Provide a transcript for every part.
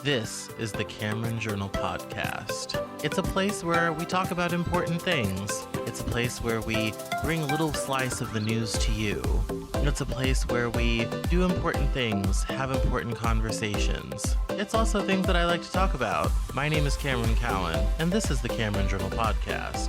This is the Cameron Journal Podcast. It's a place where we talk about important things. It's a place where we bring a little slice of the news to you. It's a place where we do important things, have important conversations. It's also things that I like to talk about. My name is Cameron Cowan, and this is the Cameron Journal Podcast.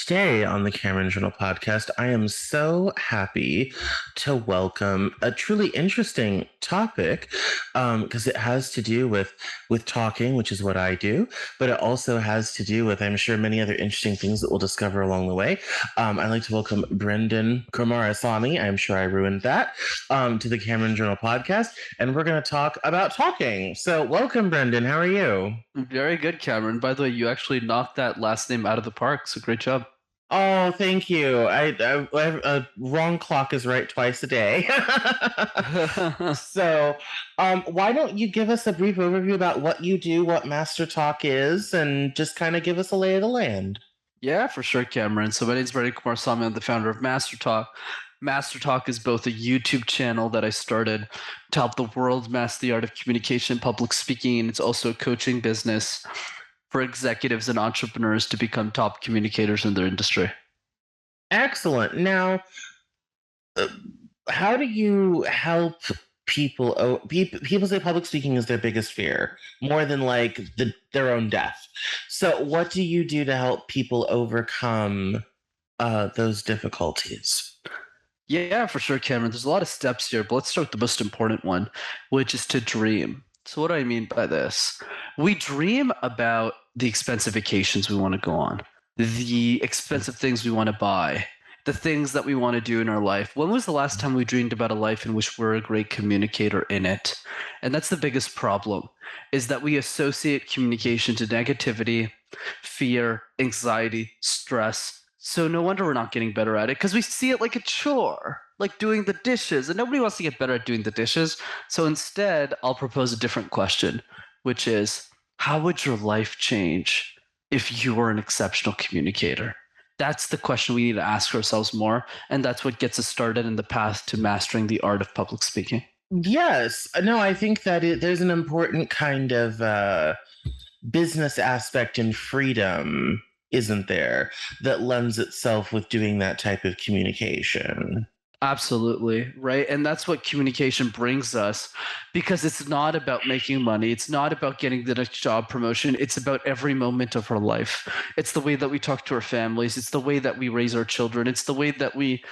Today on the Cameron Journal Podcast, I am so happy to welcome a truly interesting topic because it has to do with talking, which is what I do, but it also has to do with, I'm sure, many other interesting things that we'll discover along the way. I'd like to welcome Brenden Kumarasamy, I'm sure I ruined that, to the Cameron Journal Podcast, and we're going to talk about talking. So welcome, Brenden. How are you? Very good, Cameron. By the way, you actually knocked that last name out of the park, so great job. Oh, thank you. I wrong clock is right twice a day. So, why don't you give us a brief overview about what you do, what Master Talk is, and just kind of give us a lay of the land? Yeah, for sure, Cameron. So my name is Brenden Kumarasamy. I'm the founder of Master Talk. Master Talk is both a YouTube channel that I started to help the world master the art of communication, public speaking, and it's also a coaching business for executives and entrepreneurs to become top communicators in their industry. Excellent. Now, how do you help people? People say public speaking is their biggest fear, more than like their own death. So, what do you do to help people overcome those difficulties? Yeah, for sure, Cameron. There's a lot of steps here, but let's start with the most important one, which is to dream. So what do I mean by this? We dream about the expensive vacations we want to go on, the expensive things we want to buy, the things that we want to do in our life. When was the last time we dreamed about a life in which we're a great communicator in it? And that's the biggest problem, is that we associate communication to negativity, fear, anxiety, stress. So no wonder we're not getting better at it, because we see it like a chore, like doing the dishes, and nobody wants to get better at doing the dishes. So instead, I'll propose a different question, which is, how would your life change if you were an exceptional communicator? That's the question we need to ask ourselves more, and that's what gets us started in the path to mastering the art of public speaking. Yes. No, I think that there's an important kind of business aspect in freedom, isn't there, that lends itself with doing that type of communication. Absolutely, right? And that's what communication brings us, because it's not about making money. It's not about getting the next job promotion. It's about every moment of our life. It's the way that we talk to our families. It's the way that we raise our children. It's the way that we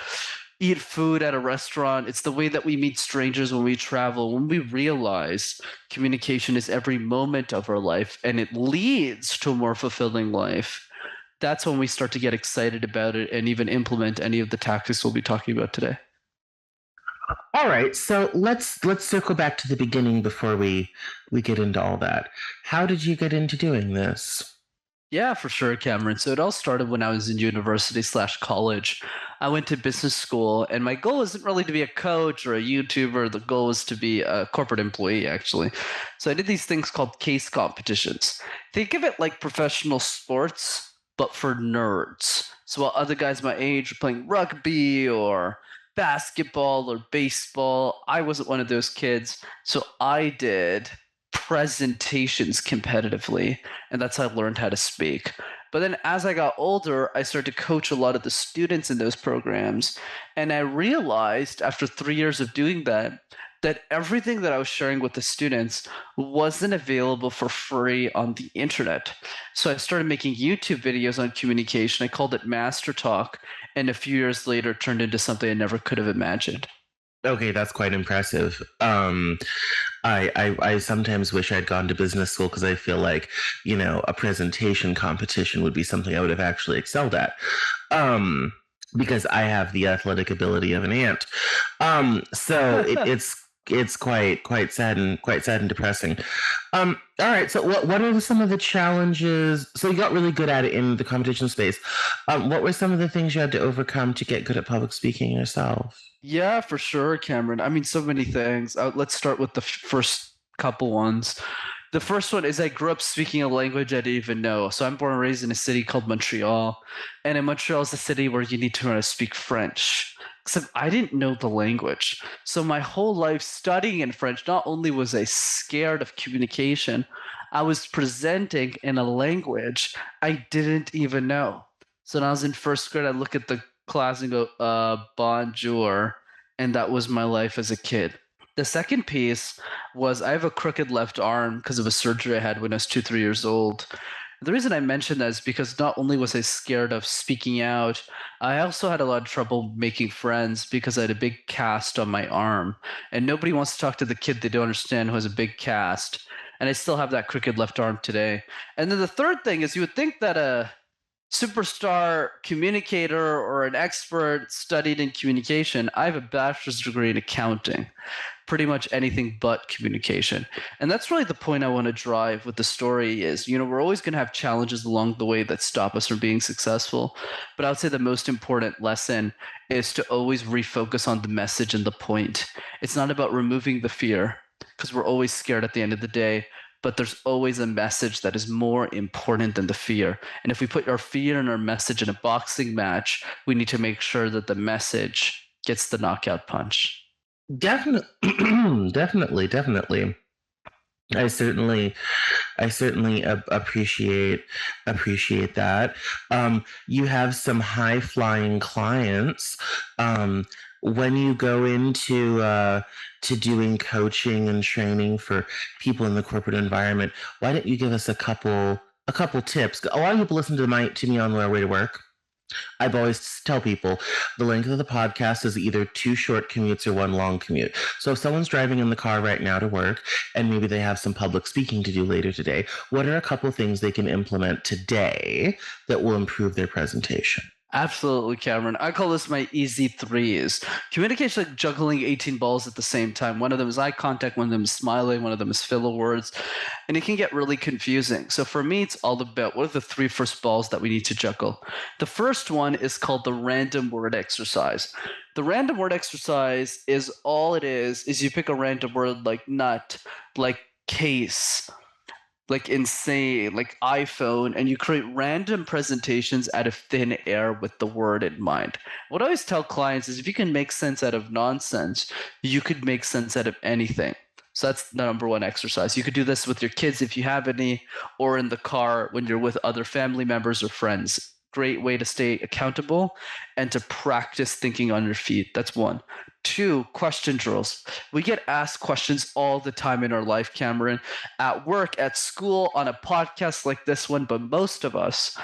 eat food at a restaurant. It's the way that we meet strangers when we travel. When we realize communication is every moment of our life and it leads to a more fulfilling life, that's when we start to get excited about it and even implement any of the tactics we'll be talking about today. All right, so let's circle back to the beginning before we get into all that. How did you get into doing this? Yeah, for sure, Cameron. So it all started when I was in university/college. I went to business school, and my goal wasn't really to be a coach or a YouTuber. The goal was to be a corporate employee, actually. So I did these things called case competitions. Think of it like professional sports, but for nerds. So while other guys my age were playing rugby or basketball or baseball, I wasn't one of those kids. So I did presentations competitively, and that's how I learned how to speak. But then as I got older, I started to coach a lot of the students in those programs, and I realized after 3 years of doing that everything that I was sharing with the students wasn't available for free on the internet. So I started making YouTube videos on communication. I called it Master Talk, and a few years later it turned into something I never could have imagined. Okay, that's quite impressive. I sometimes wish I'd gone to business school because I feel like, a presentation competition would be something I would have actually excelled at. Um, because I have the athletic ability of an ant. So it's quite sad and depressing. All right. So what are some of the challenges? So you got really good at it in the competition space. What were some of the things you had to overcome to get good at public speaking yourself? Yeah, for sure, Cameron. I mean, so many things. Let's start with the first couple ones. The first one is I grew up speaking a language I didn't even know. So I'm born and raised in a city called Montreal. And in Montreal is a city where you need to learn to speak French. Except I didn't know the language. So my whole life studying in French, not only was I scared of communication, I was presenting in a language I didn't even know. So when I was in first grade, I look at the class and go, bonjour. And that was my life as a kid. The second piece was I have a crooked left arm because of a surgery I had when I was 2, 3 years old. The reason I mentioned that is because not only was I scared of speaking out, I also had a lot of trouble making friends because I had a big cast on my arm. And nobody wants to talk to the kid they don't understand who has a big cast. And I still have that crooked left arm today. And then the third thing is you would think that a superstar communicator or an expert studied in communication. I have a bachelor's degree in accounting, pretty much anything but communication. And that's really the point I want to drive with the story is, we're always going to have challenges along the way that stop us from being successful. But I would say the most important lesson is to always refocus on the message and the point. It's not about removing the fear because we're always scared at the end of the day, but there's always a message that is more important than the fear. And if we put our fear and our message in a boxing match, we need to make sure that the message gets the knockout punch. Definitely, definitely. I certainly, appreciate that. You have some high flying clients. When you go into to doing coaching and training for people in the corporate environment, why don't you give us a couple tips? A lot of people listen to me on their way to work. I've always tell people the length of the podcast is either two short commutes or one long commute. So if someone's driving in the car right now to work and maybe they have some public speaking to do later today, what are a couple things they can implement today that will improve their presentation? Absolutely, Cameron. I call this my easy threes. Communication like juggling 18 balls at the same time. One of them is eye contact, one of them is smiling, one of them is filler words, and it can get really confusing. So for me, it's all about what are the three first balls that we need to juggle. The first one is called the random word exercise. The random word exercise is all it is you pick a random word like nut, like case, like insane, like iPhone, and you create random presentations out of thin air with the word in mind. What I always tell clients is if you can make sense out of nonsense, you could make sense out of anything. So that's the number one exercise. You could do this with your kids if you have any, or in the car when you're with other family members or friends. Great way to stay accountable and to practice thinking on your feet. That's one. Two, question drills. We get asked questions all the time in our life, Cameron, at work, at school, on a podcast like this one, but most of us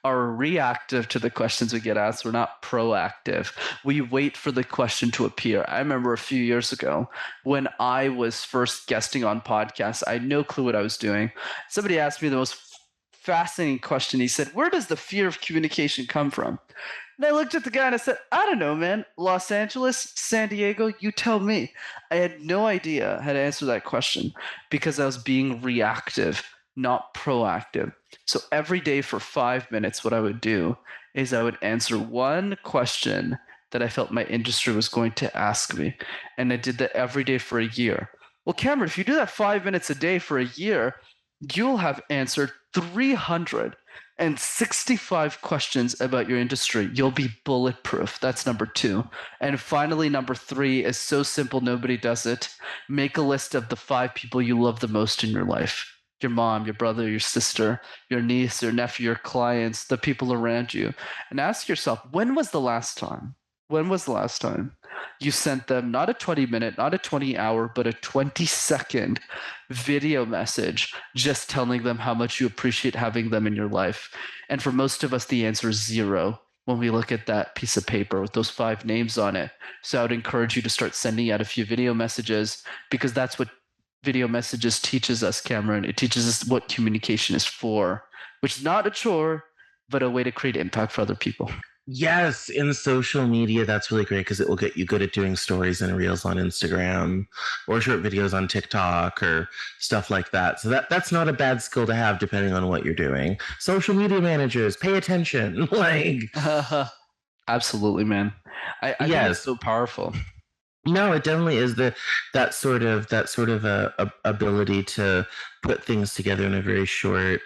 are reactive to the questions we get asked. We're not proactive. We wait for the question to appear. I remember a few years ago when I was first guesting on podcasts, I had no clue what I was doing. Somebody asked me the most fascinating question. He said, "Where does the fear of communication come from?" And I looked at the guy and I said, "I don't know, man. Los Angeles, San Diego, you tell me." I had no idea how to answer that question because I was being reactive, not proactive. So every day for 5 minutes, what I would do is I would answer one question that I felt my industry was going to ask me. And I did that every day for a year. Well, Cameron, if you do that 5 minutes a day for a year, you'll have answered 365 questions about your industry. You'll be bulletproof. That's number two. And finally, number three is so simple, nobody does it. Make a list of the 5 people you love the most in your life: your mom, your brother, your sister, your niece, your nephew, your clients, the people around you. And ask yourself, when was the last time? When was the last time you sent them not a 20-minute, not a 20-hour, but a 20-second video message just telling them how much you appreciate having them in your life? And for most of us, the answer is zero when we look at that piece of paper with those 5 names on it. So I would encourage you to start sending out a few video messages because that's what video messages teaches us, Cameron. It teaches us what communication is for, which is not a chore, but a way to create impact for other people. Yes, in social media, that's really great because it will get you good at doing stories and reels on Instagram or short videos on TikTok or stuff like that. So that's not a bad skill to have depending on what you're doing. Social media managers, pay attention. Like, Absolutely, man. I think it's yes. so powerful. No, it definitely is that sort of a ability to put things together in a very short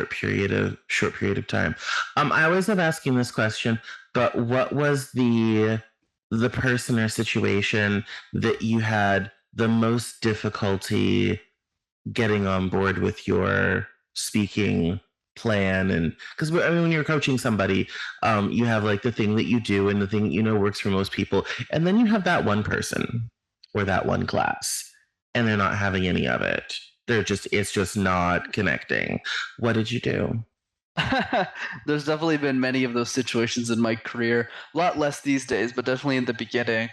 period of time. I always love asking this question, but what was the person or situation that you had the most difficulty getting on board with your speaking plan? And because I mean, when you're coaching somebody, you have like the thing that you do and the thing that you know works for most people, and then you have that one person or that one class, and they're not having any of it. It's just not connecting. What did you do? There's definitely been many of those situations in my career. A lot less these days, but definitely in the beginning.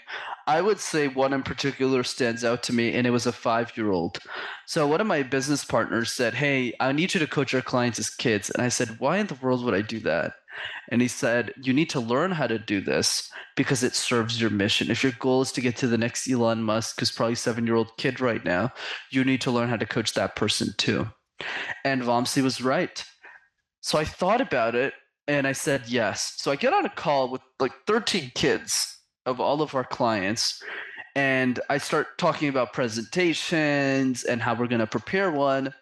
I would say one in particular stands out to me, and it was a 5-year-old. So one of my business partners said, "Hey, I need you to coach our clients as kids." And I said, "Why in the world would I do that?" And he said, "You need to learn how to do this because it serves your mission. If your goal is to get to the next Elon Musk, who's probably a 7-year-old kid right now, you need to learn how to coach that person too." And Vamsi was right. So I thought about it and I said yes. So I get on a call with like 13 kids of all of our clients, and I start talking about presentations and how we're going to prepare one.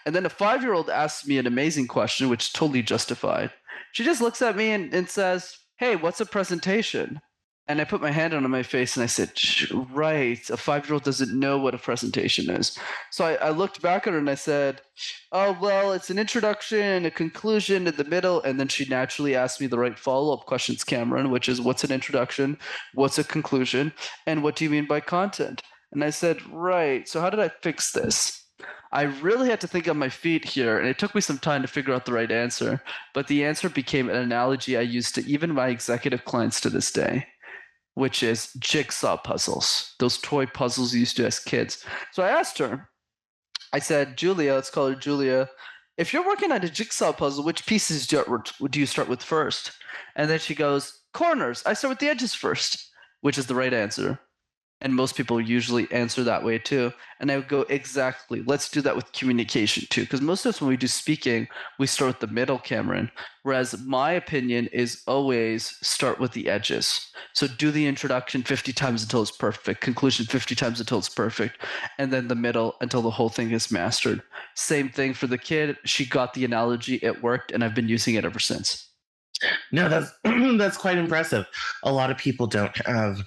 And then a 5-year-old asks me an amazing question, which is totally justified. She just looks at me and says, "Hey, what's a presentation?" And I put my hand on my face and I said, "Right, a 5-year-old doesn't know what a presentation is." So I looked back at her and I said, "Oh, well, it's an introduction, a conclusion in the middle." And then she naturally asked me the right follow up questions, Cameron, which is, what's an introduction? What's a conclusion? And what do you mean by content? And I said, "Right. So how did I fix this?" I really had to think on my feet here, and it took me some time to figure out the right answer. But the answer became an analogy I use to even my executive clients to this day, which is jigsaw puzzles, those toy puzzles you used to as kids. So I asked her, I said, "Julia, let's call her Julia, if you're working on a jigsaw puzzle, which pieces do you start with first?" And then she goes, "Corners. I start with the edges first," which is the right answer. And most people usually answer that way too. And I would go, exactly. Let's do that with communication too. Because most of us, when we do speaking, we start with the middle, Cameron. Whereas my opinion is always start with the edges. So do the introduction 50 times until it's perfect, conclusion 50 times until it's perfect, and then the middle until the whole thing is mastered. Same thing for the kid. She got the analogy, it worked, and I've been using it ever since. No, that's that's quite impressive. A lot of people don't have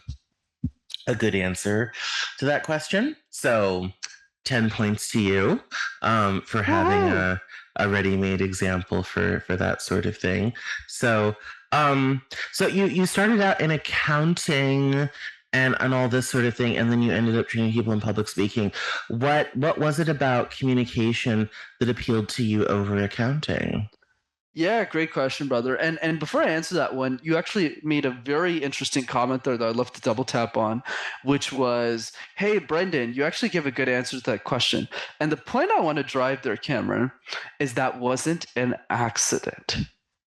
a good answer to that question. So 10 points to you for having Woohoo! a ready-made example for that sort of thing. So so you started out in accounting and all this sort of thing, and then you ended up training people in public speaking. What was it about communication that appealed to you over accounting? Yeah, great question, brother. And before I answer that one, you actually made a very interesting comment there that I'd love to double tap on, which was, "Hey, Brendan, you actually give a good answer to that question." And the point I want to drive there, Cameron, is that wasn't an accident.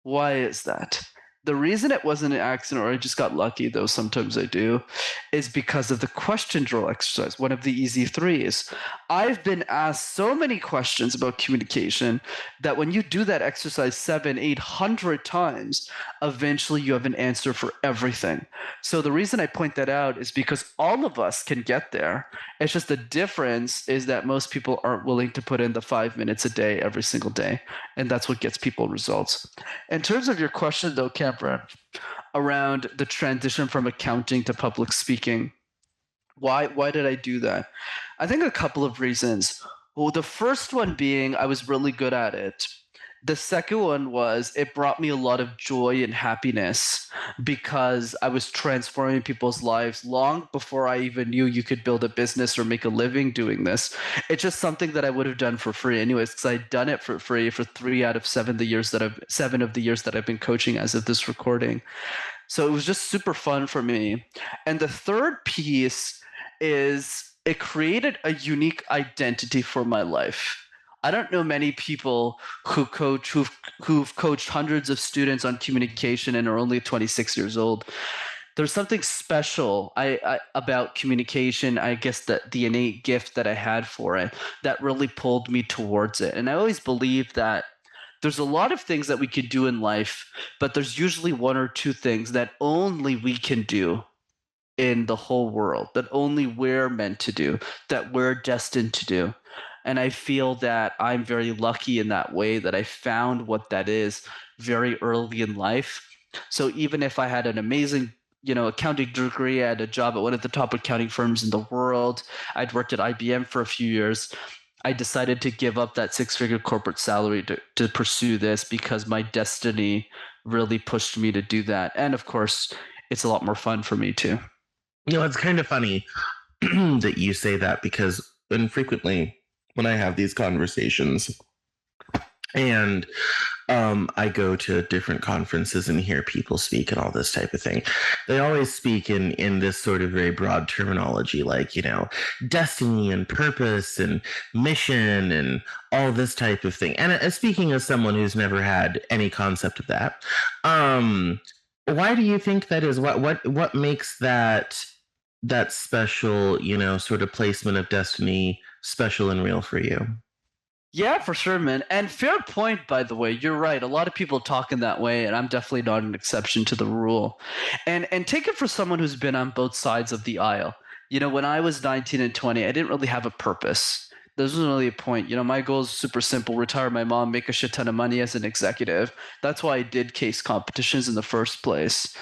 Why is that? The reason it wasn't an accident, or I just got lucky, though sometimes I do, is because of the question drill exercise, one of the easy threes. I've been asked so many questions about communication that when you do that exercise 700, 800 times, eventually you have an answer for everything. So the reason I point that out is because all of us can get there. It's just the difference is that most people aren't willing to put in the 5 minutes a day every single day. And that's what gets people results. In terms of your question, though, Cameron, around the transition from accounting to public speaking, why did I do that? I think a couple of reasons. Well, the first one being I was really good at it. The second one was it brought me a lot of joy and happiness because I was transforming people's lives long before I even knew you could build a business or make a living doing this. It's just something that I would have done for free anyways, because I'd done it for free for 3 out of 7 the years that I've 7 of the years that I've been coaching as of this recording. So it was just super fun for me. And the third piece is it created a unique identity for my life. I don't know many people who've coached hundreds of students on communication and are only 26 years old. There's something special about communication. I guess that the innate gift that I had for it that really pulled me towards it. And I always believe that there's a lot of things that we could do in life, but there's usually one or two things that only we can do in the whole world, that only we're meant to do, that we're destined to do. And I feel that I'm very lucky in that way that I found what that is very early in life. So even if I had an amazing accounting degree, I had a job at one of the top accounting firms in the world, I'd worked at IBM for a few years, I decided to give up that six-figure corporate salary to pursue this because my destiny really pushed me to do that. And of course, it's a lot more fun for me too. It's kind of funny that you say that because infrequently when I have these conversations and I go to different conferences and hear people speak and all this type of thing. They always speak in this sort of very broad terminology, like destiny and purpose and mission and all this type of thing. And speaking as someone who's never had any concept of that, why do you think that is? What makes that special, sort of placement of destiny special and real for you? Yeah, for sure, man. And fair point, by the way. You're right. A lot of people talk in that way, and I'm definitely not an exception to the rule. And take it for someone who's been on both sides of the aisle. When I was 19 and 20, I didn't really have a purpose. There wasn't really a point. My goal is super simple: retire my mom, make a shit ton of money as an executive. That's why I did case competitions in the first place.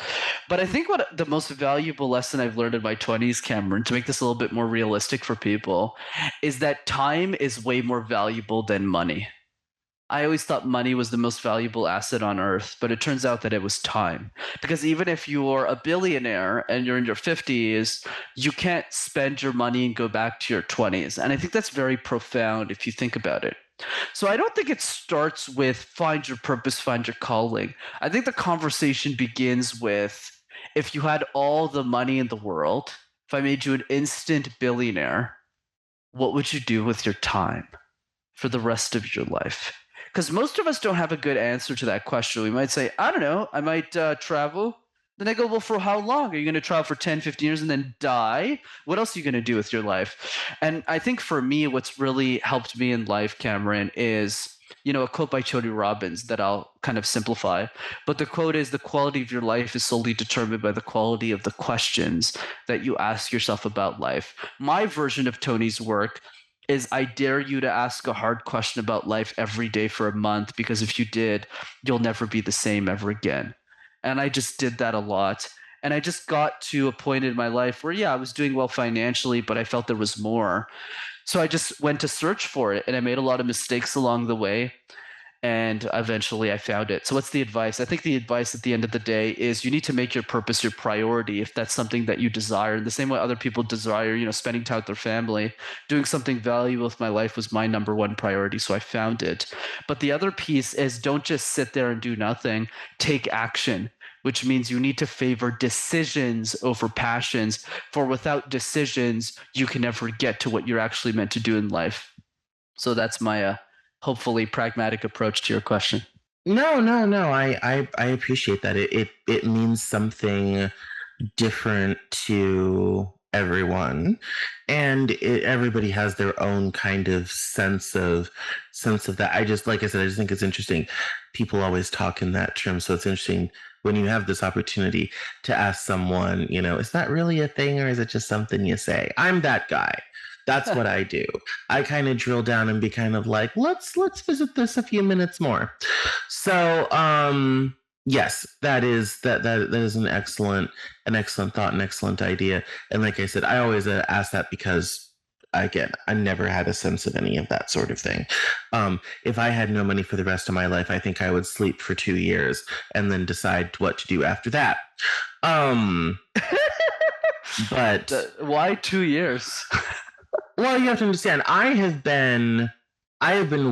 But I think what the most valuable lesson I've learned in my 20s, Cameron, to make this a little bit more realistic for people, is that time is way more valuable than money. I always thought money was the most valuable asset on earth, but it turns out that it was time. Because even if you're a billionaire and you're in your 50s, you can't spend your money and go back to your 20s. And I think that's very profound if you think about it. So I don't think it starts with find your purpose, find your calling. I think the conversation begins with if you had all the money in the world, if I made you an instant billionaire, what would you do with your time for the rest of your life? Because most of us don't have a good answer to that question. We might say, I don't know, I might travel. Then I go, well, for how long? Are you going to travel for 10, 15 years and then die? What else are you going to do with your life? And I think for me, what's really helped me in life, Cameron, is a quote by Tony Robbins that I'll kind of simplify. But the quote is, the quality of your life is solely determined by the quality of the questions that you ask yourself about life. My version of Tony's work is I dare you to ask a hard question about life every day for a month, because if you did, you'll never be the same ever again. And I just did that a lot. And I just got to a point in my life where, yeah, I was doing well financially, but I felt there was more. So I just went to search for it, and I made a lot of mistakes along the way. And eventually I found it. So what's the advice? I think the advice at the end of the day is you need to make your purpose your priority if that's something that you desire. In the same way other people desire, spending time with their family, doing something valuable with my life was my number one priority. So I found it. But the other piece is don't just sit there and do nothing. Take action, which means you need to favor decisions over passions. For without decisions, you can never get to what you're actually meant to do in life. So that's my hopefully pragmatic approach to your question. No. I appreciate that. It means something different to everyone, and everybody has their own kind of sense of that. Like I said, I just think it's interesting. People always talk in that term, so it's interesting when you have this opportunity to ask someone, is that really a thing or is it just something you say? I'm that guy. That's what I do. I kind of drill down and be kind of like, let's visit this a few minutes more. So, yes, that is an excellent thought, an excellent idea. And like I said, I always ask that because again, I never had a sense of any of that sort of thing. If I had no money for the rest of my life, I think I would sleep for 2 years and then decide what to do after that. But Why 2 years? well, you have to understand, I have been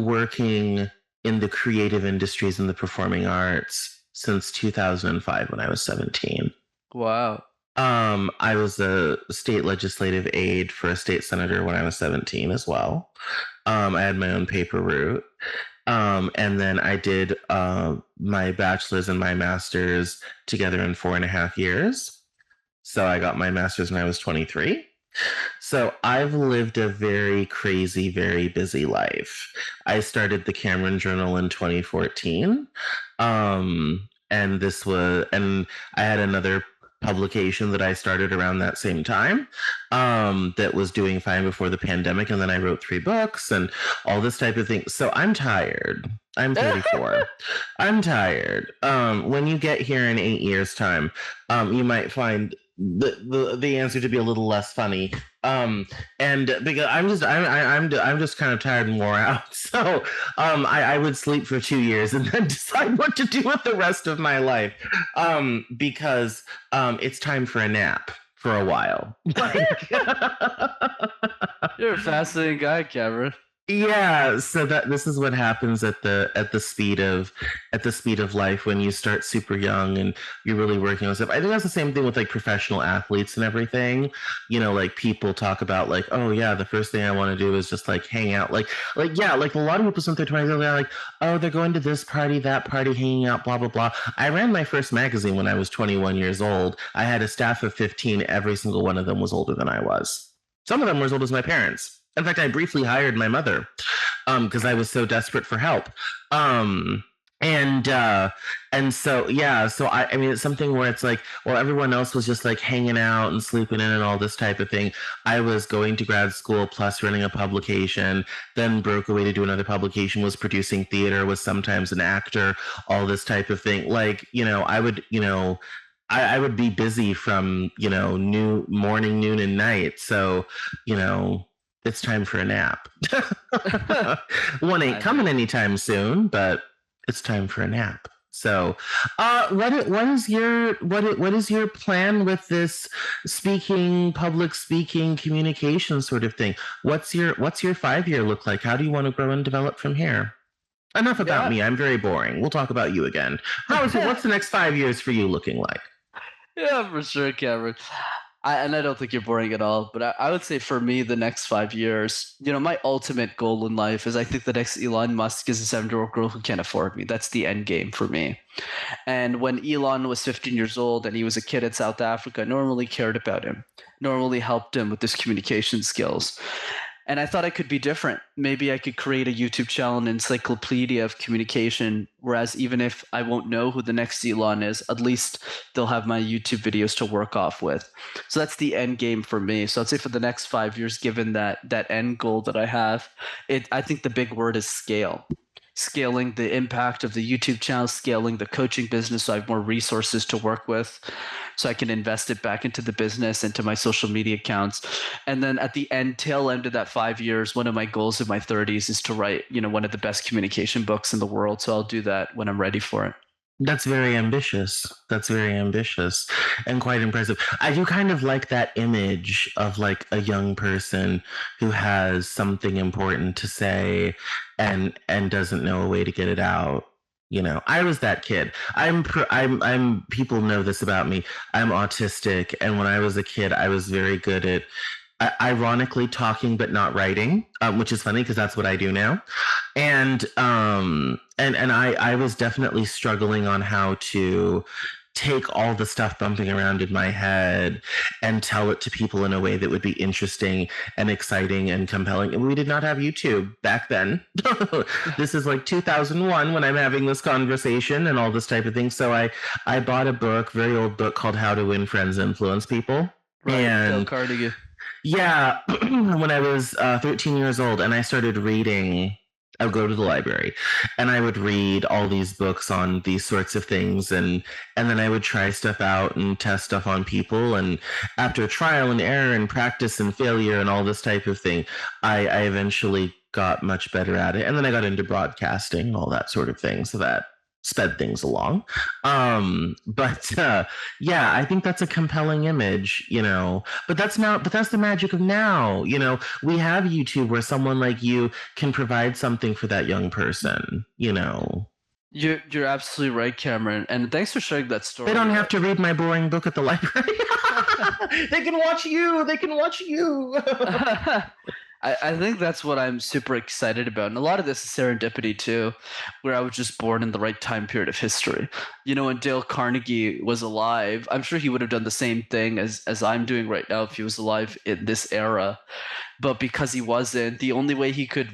working in the creative industries and the performing arts since 2005 when I was 17. Wow. I was a state legislative aide for a state senator when I was 17 as well. I had my own paper route. And then I did my bachelor's and my master's together in 4.5 years. So I got my master's when I was 23. So I've lived a very crazy, very busy life. I started the Cameron Journal in 2014. And I had another publication that I started around that same time that was doing fine before the pandemic. And then I wrote 3 books and all this type of thing. So I'm tired. I'm 34. I'm tired. When you get here in 8 years' time, you might find the answer to be a little less funny. And because I'm just kind of tired and wore out. So I would sleep for 2 years and then decide what to do with the rest of my life. Because it's time for a nap for a while. Like, You're a fascinating guy, Cameron. yeah, so that this is what happens at the speed of life when you start super young and you're really working on stuff. I think that's the same thing with like professional athletes and everything. Like people talk about like, oh yeah, the first thing I want to do is just like hang out. Like yeah, like a lot of people spend their 20s, they're like, oh, they're going to this party, that party, hanging out, blah blah blah. I ran my first magazine when I was 21 years old. I had a staff of 15. Every single one of them was older than I was. Some of them were as old as my parents. In fact, I briefly hired my mother because I was so desperate for help. Um, and so yeah, so I mean it's something where it's like, well, everyone else was just like hanging out and sleeping in and all this type of thing. I was going to grad school plus running a publication, then broke away to do another publication, was producing theater, was sometimes an actor, all this type of thing. Like, I would be busy from, new morning, noon, and night. So, it's time for a nap. One ain't coming anytime soon, but it's time for a nap. So, what is your plan with this public speaking, communication sort of thing? What's your 5 year look like? How do you want to grow and develop from here? Enough about me. I'm very boring. We'll talk about you again. What's the next 5 years for you looking like? Yeah, for sure, Cameron. I don't think you're boring at all, but I would say for me, the next 5 years, my ultimate goal in life is I think the next Elon Musk is a 7-year-old girl who can't afford me. That's the end game for me. And when Elon was 15 years old and he was a kid in South Africa, I normally cared about him, normally helped him with his communication skills. And I thought I could be different. Maybe I could create a YouTube channel, an encyclopedia of communication. Whereas even if I won't know who the next Elon is, at least they'll have my YouTube videos to work off with. So that's the end game for me. So I'd say for the next 5 years, given that end goal that I have, I think the big word is scale. Scaling the impact of the YouTube channel, scaling the coaching business so I have more resources to work with, so I can invest it back into the business, into my social media accounts. And then at the tail end of that 5 years, one of my goals in my 30s is to write, one of the best communication books in the world. So I'll do that when I'm ready for it. That's very ambitious. That's very ambitious and quite impressive. I do kind of like that image of like a young person who has something important to say and doesn't know a way to get it out. I was that kid. People know this about me. I'm autistic, and when I was a kid, I was very good at ironically talking but not writing, which is funny because that's what I do now. And I was definitely struggling on how to take all the stuff bumping around in my head and tell it to people in a way that would be interesting and exciting and compelling. And we did not have YouTube back then. This is like 2001 when I'm having this conversation and all this type of thing. So I bought a book, very old book called How to Win Friends and Influence People. Right, Dale Carnegie. Yeah, when I was 13 years old, and I started reading. I would go to the library and I would read all these books on these sorts of things, and then I would try stuff out and test stuff on people, and after trial and error and practice and failure and all this type of thing, I eventually got much better at it. And then I got into broadcasting and all that sort of thing, so that sped things along. But yeah, I think that's a compelling image, but that's the magic of now. We have YouTube where someone like you can provide something for that young person. You're absolutely right, Cameron, and thanks for sharing that story. They don't have to read my boring book at the library. They can watch you. They can watch you. I think that's what I'm super excited about. And a lot of this is serendipity too, where I was just born in the right time period of history. You know, when Dale Carnegie was alive, I'm sure he would have done the same thing as I'm doing right now if he was alive in this era. But because he wasn't, the only way he could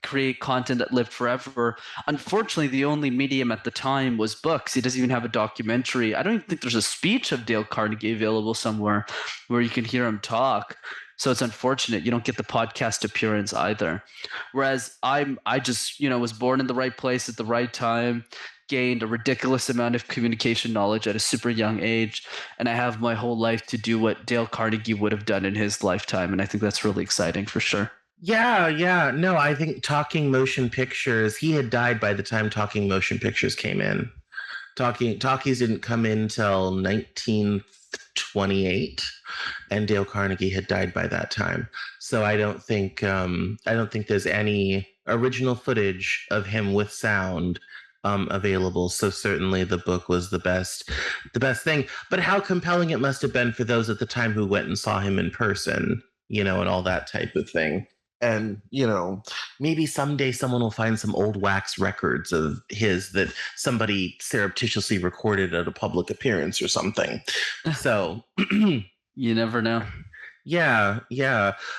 create content that lived forever, unfortunately, the only medium at the time was books. He doesn't even have a documentary. I don't even think there's a speech of Dale Carnegie available somewhere where you can hear him talk. So it's unfortunate you don't get the podcast appearance either. Whereas I just, was born in the right place at the right time, gained a ridiculous amount of communication knowledge at a super young age, and I have my whole life to do what Dale Carnegie would have done in his lifetime, and I think that's really exciting for sure. Yeah. No, I think Talking Motion Pictures, he had died by the time Talking Motion Pictures came in. Talkies didn't come in till 1928, and Dale Carnegie had died by that time. So I don't think there's any original footage of him with sound available. So certainly the book was the best thing. But how compelling it must have been for those at the time who went and saw him in person, and all that type of thing. And maybe someday someone will find some old wax records of his that somebody surreptitiously recorded at a public appearance or something. So You never know. yeah.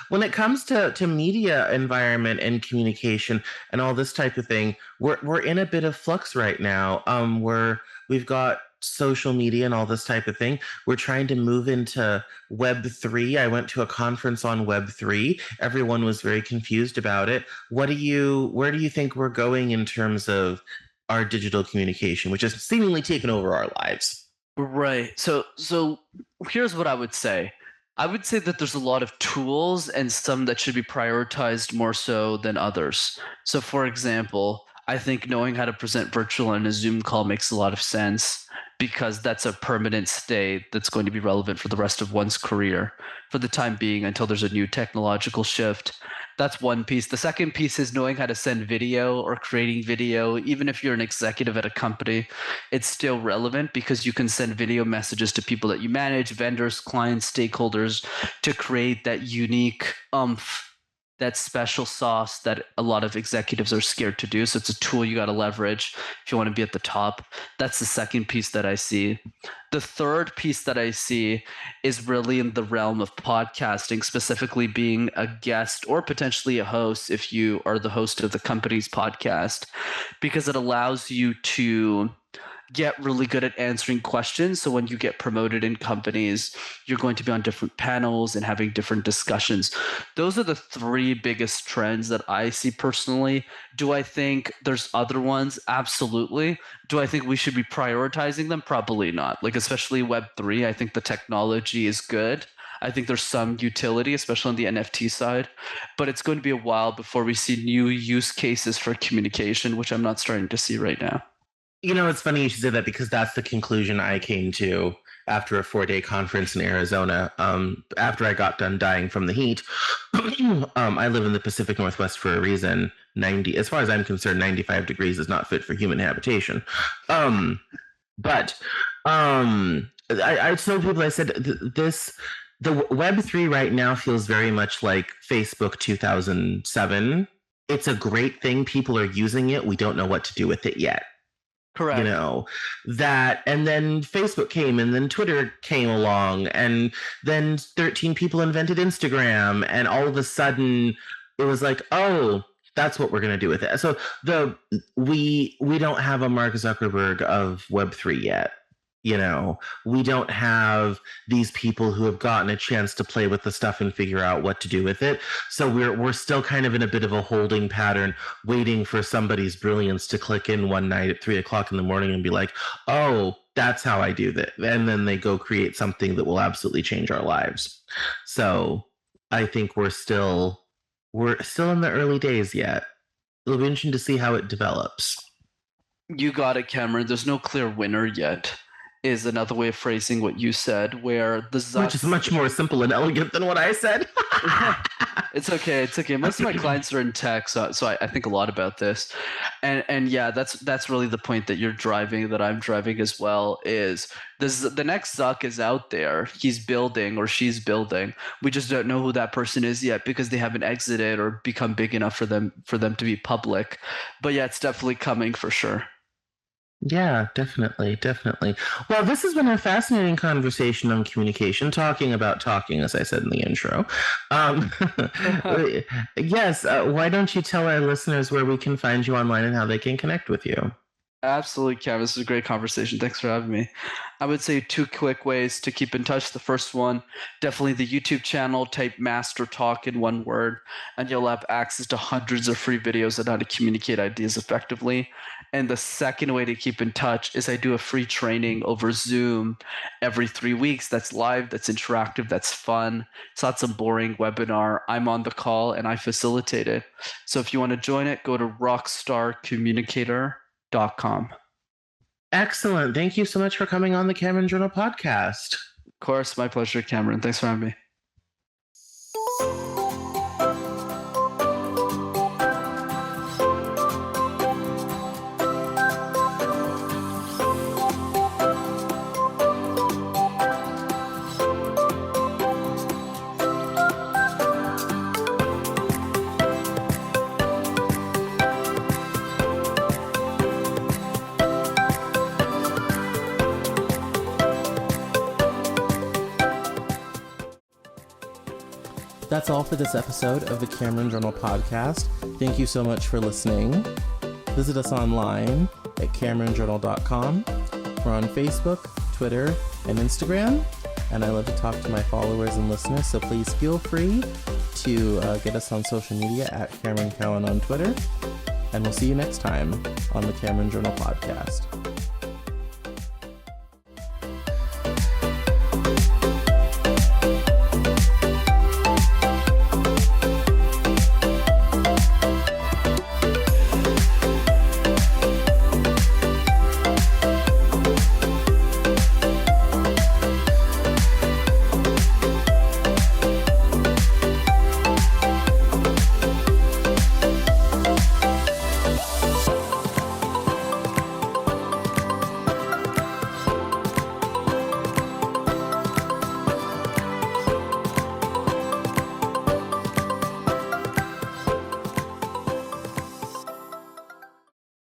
When it comes to media environment and communication and all this type of thing, we're in a bit of flux right now. Where we've got social media and all this type of thing. We're trying to move into Web3. I went to a conference on Web3. Everyone was very confused about it. Where do you think we're going in terms of our digital communication, which has seemingly taken over our lives? Right. So here's what I would say. I would say that there's a lot of tools and some that should be prioritized more so than others. So for example, I think knowing how to present virtual on a Zoom call makes a lot of sense because that's a permanent state that's going to be relevant for the rest of one's career for the time being until there's a new technological shift. That's one piece. The second piece is knowing how to send video or creating video. Even if you're an executive at a company, it's still relevant because you can send video messages to people that you manage, vendors, clients, stakeholders, to create that unique that special sauce that a lot of executives are scared to do. So it's a tool you got to leverage if you want to be at the top. That's the second piece that I see. The third piece that I see is really in the realm of podcasting, specifically being a guest or potentially a host if you are the host of the company's podcast, because it allows you to get really good at answering questions. So when you get promoted in companies, you're going to be on different panels and having different discussions. Those are the three biggest trends that I see personally. Do I think there's other ones? Absolutely. Do I think we should be prioritizing them? Probably not. Like, especially Web3, I think the technology is good. I think there's some utility, especially on the NFT side, but it's going to be a while before we see new use cases for communication, which I'm not starting to see right now. It's funny you should say that because that's the conclusion I came to after a 4-day conference in Arizona. After I got done dying from the heat, I live in the Pacific Northwest for a reason. As far as I'm concerned, 95 degrees is not fit for human habitation. But I told people, I said, the Web3 right now feels very much like Facebook 2007. It's a great thing. People are using it. We don't know what to do with it yet. Correct. That, and then Facebook came, and then Twitter came along, and then 13 people invented Instagram, and all of a sudden it was like, oh, that's what we're going to do with it. So we don't have a Mark Zuckerberg of Web3 yet. We don't have these people who have gotten a chance to play with the stuff and figure out what to do with it. So we're still kind of in a bit of a holding pattern, waiting for somebody's brilliance to click in one night at 3 o'clock in the morning and be like, oh, that's how I do that. And then they go create something that will absolutely change our lives. So I think we're still in the early days yet. It'll be interesting to see how it develops. You got it, Cameron. There's no clear winner yet. is another way of phrasing what you said, where the Which is Zucks. much more simple and elegant than what I said. It's okay. It's okay. Most of my clients are in tech, so I think a lot about this, and yeah, that's really the point that you're driving, that I'm driving as well. Is this the next Zuck is out there? He's building or she's building. We just don't know who that person is yet because they haven't exited or become big enough for them to be public. But yeah, it's definitely coming for sure. Yeah, definitely, definitely. Well, this has been a fascinating conversation on communication, talking about talking, as I said in the intro. Um, yes, why don't you tell our listeners where we can find you online and how they can connect with you? Absolutely, Kevin. This is a great conversation. Thanks for having me. I would say two quick ways to keep in touch. The first one, definitely the YouTube channel, type Master Talk in one word, and you'll have access to hundreds of free videos on how to communicate ideas effectively. And the second way to keep in touch is I do a free training over Zoom every 3 weeks. That's live, that's interactive, that's fun. It's not some boring webinar. I'm on the call and I facilitate it. So if you want to join it, go to rockstarcommunicator.com. Excellent. Thank you so much for coming on the Cameron Journal podcast. Of course, my pleasure, Cameron. Thanks for having me. That's all for this episode of the Cameron Journal podcast. Thank you so much for listening. Visit us online at CameronJournal.com. We're on Facebook, Twitter, and Instagram, and I love to talk to my followers and listeners, so please feel free to get us on social media at Cameron Cowan on Twitter, and we'll see you next time on the Cameron Journal podcast.